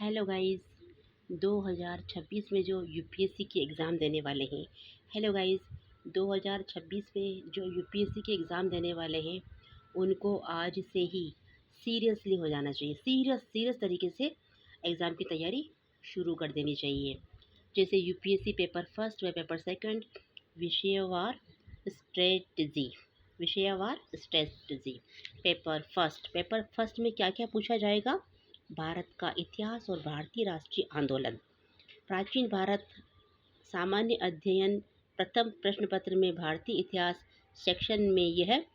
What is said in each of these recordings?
Hello guys, 2026 में जो UPSC के एग्ज़ाम देने वाले हैं। हेलो गाइस, 2026 में जो यूपीएससी के एग्ज़ाम देने वाले हैं उनको आज से ही सीरियसली हो जाना चाहिए। सीरियस तरीके से एग्ज़ाम की तैयारी शुरू कर देनी चाहिए। जैसे यूपीएससी पेपर फर्स्ट व पेपर सेकंड, विषयवार स्ट्रेटजी पेपर फर्स्ट में क्या क्या पूछा जाएगा? भारत का इतिहास और भारतीय राष्ट्रीय आंदोलन। प्राचीन भारत सामान्य अध्ययन प्रथम प्रश्न पत्र में भारतीय इतिहास सेक्शन में यह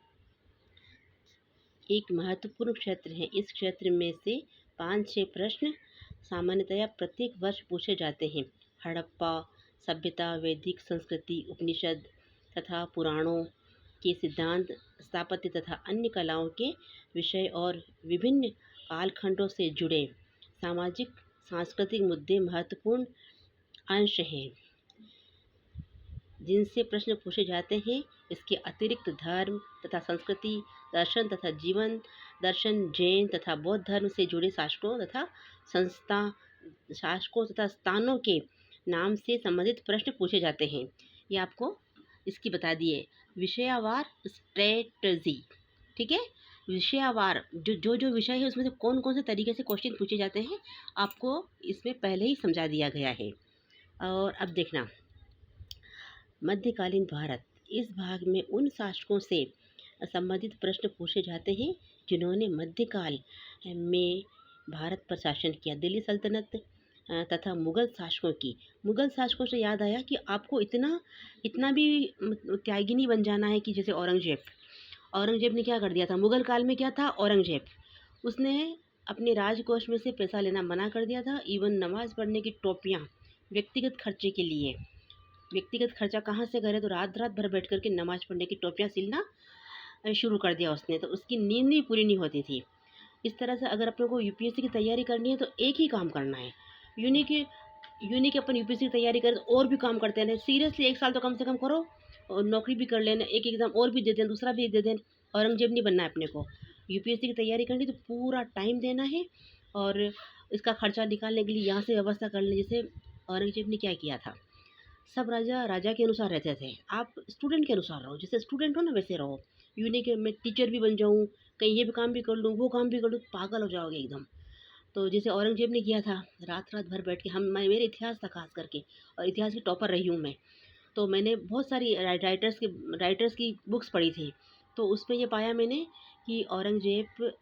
एक महत्वपूर्ण क्षेत्र है। इस क्षेत्र में से 5-6 प्रश्न सामान्यतया प्रत्येक वर्ष पूछे जाते हैं। हड़प्पा सभ्यता, वैदिक संस्कृति, उपनिषद तथा पुराणों के सिद्धांत, स्थापत्य तथा अन्य कलाओं के विषय और विभिन्न कालखंडों से जुड़े सामाजिक सांस्कृतिक मुद्दे महत्वपूर्ण अंश हैं जिनसे प्रश्न पूछे जाते हैं। इसके अतिरिक्त धर्म तथा संस्कृति, दर्शन तथा जीवन दर्शन, जैन तथा बौद्ध धर्म से जुड़े शासकों तथा स्थानों के नाम से संबंधित प्रश्न पूछे जाते हैं। ये आपको इसकी बता दिए। विषयवार स्ट्रेटजी, ठीक है। विषयवार जो विषय है उसमें से कौन कौन से तरीके से क्वेश्चन पूछे जाते हैं आपको इसमें पहले ही समझा दिया गया है। और अब देखना, मध्यकालीन भारत, इस भाग में उन शासकों से संबंधित प्रश्न पूछे जाते हैं जिन्होंने मध्यकाल में भारत पर शासन किया। दिल्ली सल्तनत तथा मुगल शासकों से याद आया कि आपको इतना भी त्यागी नहीं बन जाना है कि जैसे औरंगजेब ने क्या कर दिया था मुगल काल में। क्या था औरंगजेब, उसने अपने राजकोष में से पैसा लेना मना कर दिया था। इवन नमाज पढ़ने की टोपियाँ व्यक्तिगत खर्चे के लिए, व्यक्तिगत खर्चा कहाँ से करे तो रात भर बैठ कर के नमाज पढ़ने की टोपियाँ सिलना शुरू कर दिया उसने। तो उसकी नींद भी पूरी नहीं होती थी। इस तरह से अगर अपने को यूपीएससी की तैयारी करनी है तो एक ही काम करना है। यूनिक अपन यूपीएससी की तैयारी करें तो और भी काम करते हैं। सीरियसली 1 साल तो कम से कम करो और नौकरी भी कर लेना, एक एग्ज़ाम और भी दे दें, दूसरा भी दे दें। औरंगजेब नहीं बनना है अपने को। यूपीएससी की तैयारी करनी तो पूरा टाइम देना है और इसका खर्चा निकालने के लिए यहाँ से व्यवस्था कर लें। जैसे औरंगजेब ने क्या किया था, सब राजा के अनुसार रहते थे, आप स्टूडेंट के अनुसार रहो। जैसे स्टूडेंट हो ना वैसे रहो। यूनिक मैं टीचर भी बन जाऊँ, कहीं ये भी काम भी कर लूँ, वो काम भी कर लूँ, पागल हो जाओगे एकदम। तो जैसे औरंगजेब ने किया था, रात भर बैठ के मेरे इतिहास था खास करके, और इतिहास की टॉपर रही हूँ मैं। तो मैंने बहुत सारी राइटर्स की बुक्स पढ़ी थी। तो उसमें ये पाया मैंने कि औरंगजेब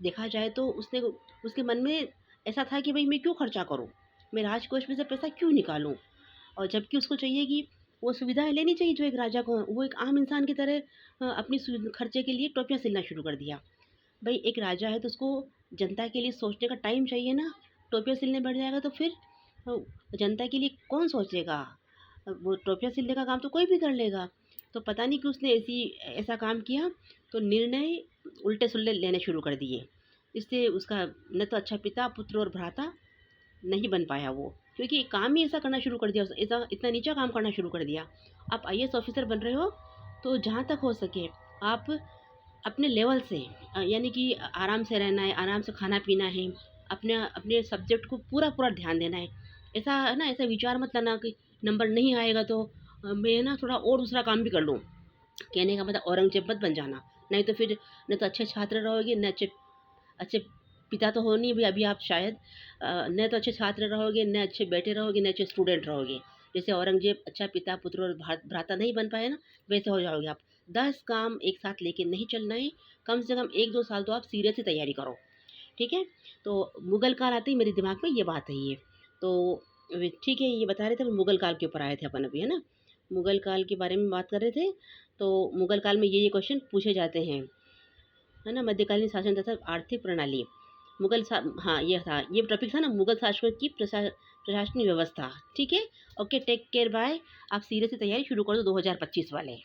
देखा जाए तो उसके मन में ऐसा था कि भाई मैं क्यों खर्चा करूँ, मैं राजकोष में से पैसा क्यों निकालूँ। और जबकि उसको चाहिए कि वो सुविधाएं लेनी चाहिए जो एक राजा को, वो एक आम इंसान की तरह अपनी खर्चे के लिए टोपियाँ सिलना शुरू कर दिया। भाई एक राजा है तो उसको जनता के लिए सोचने का टाइम चाहिए ना। टोपियाँ सिलने बैठ जाएगा तो फिर जनता के लिए कौन सोचेगा। वो टोपियाँ सिलने का काम तो कोई भी कर लेगा। तो पता नहीं कि उसने ऐसा काम किया तो निर्णय उल्टे सुल्टे लेने शुरू कर दिए। इससे उसका न तो अच्छा पिता, पुत्र और भ्राता नहीं बन पाया वो, क्योंकि काम ही ऐसा करना शुरू कर दिया, इतना नीचा काम करना शुरू कर दिया। आप आईएएस ऑफिसर बन रहे हो तो जहाँ तक हो सके आप अपने लेवल से, यानी कि आराम से रहना है, आराम से खाना पीना है, अपने सब्जेक्ट को पूरा ध्यान देना है। ऐसा है ना, ऐसा विचार मत लाना कि नंबर नहीं आएगा तो मैं ना थोड़ा और दूसरा काम भी कर लूँ। कहने का मतलब औरंगजेब मत बन जाना, नहीं तो फिर न तो अच्छे छात्र रहोगे, न अच्छे पिता तो हो नहीं भी अभी आप शायद, न तो अच्छे छात्र रहोगे, न अच्छे बेटे रहोगे, न अच्छे स्टूडेंट रहोगे। जैसे औरंगजेब अच्छा पिता, पुत्र और भ्राता नहीं बन पाए ना, वैसे हो जाओगे आप। 10 काम एक साथ लेके नहीं चलना है। कम से कम 1-2 साल तो आप सीरियसली तैयारी करो, ठीक है। तो मुगल काल आते ही मेरे दिमाग में ये बात है ये। तो ठीक है, ये बता रहे थे मुगल काल के ऊपर आए थे अपन अभी, है ना। मुगल काल के बारे में बात कर रहे थे। तो मुगल काल में ये क्वेश्चन पूछे जाते हैं, है ना। मध्यकालीन शासन तथा आर्थिक प्रणाली, हाँ ये टॉपिक था ना, मुगल शासकों की प्रशासनिक व्यवस्था, ठीक है। Okay, take care, bye. आप सीरियसली तैयारी शुरू कर दो 2025 वाले।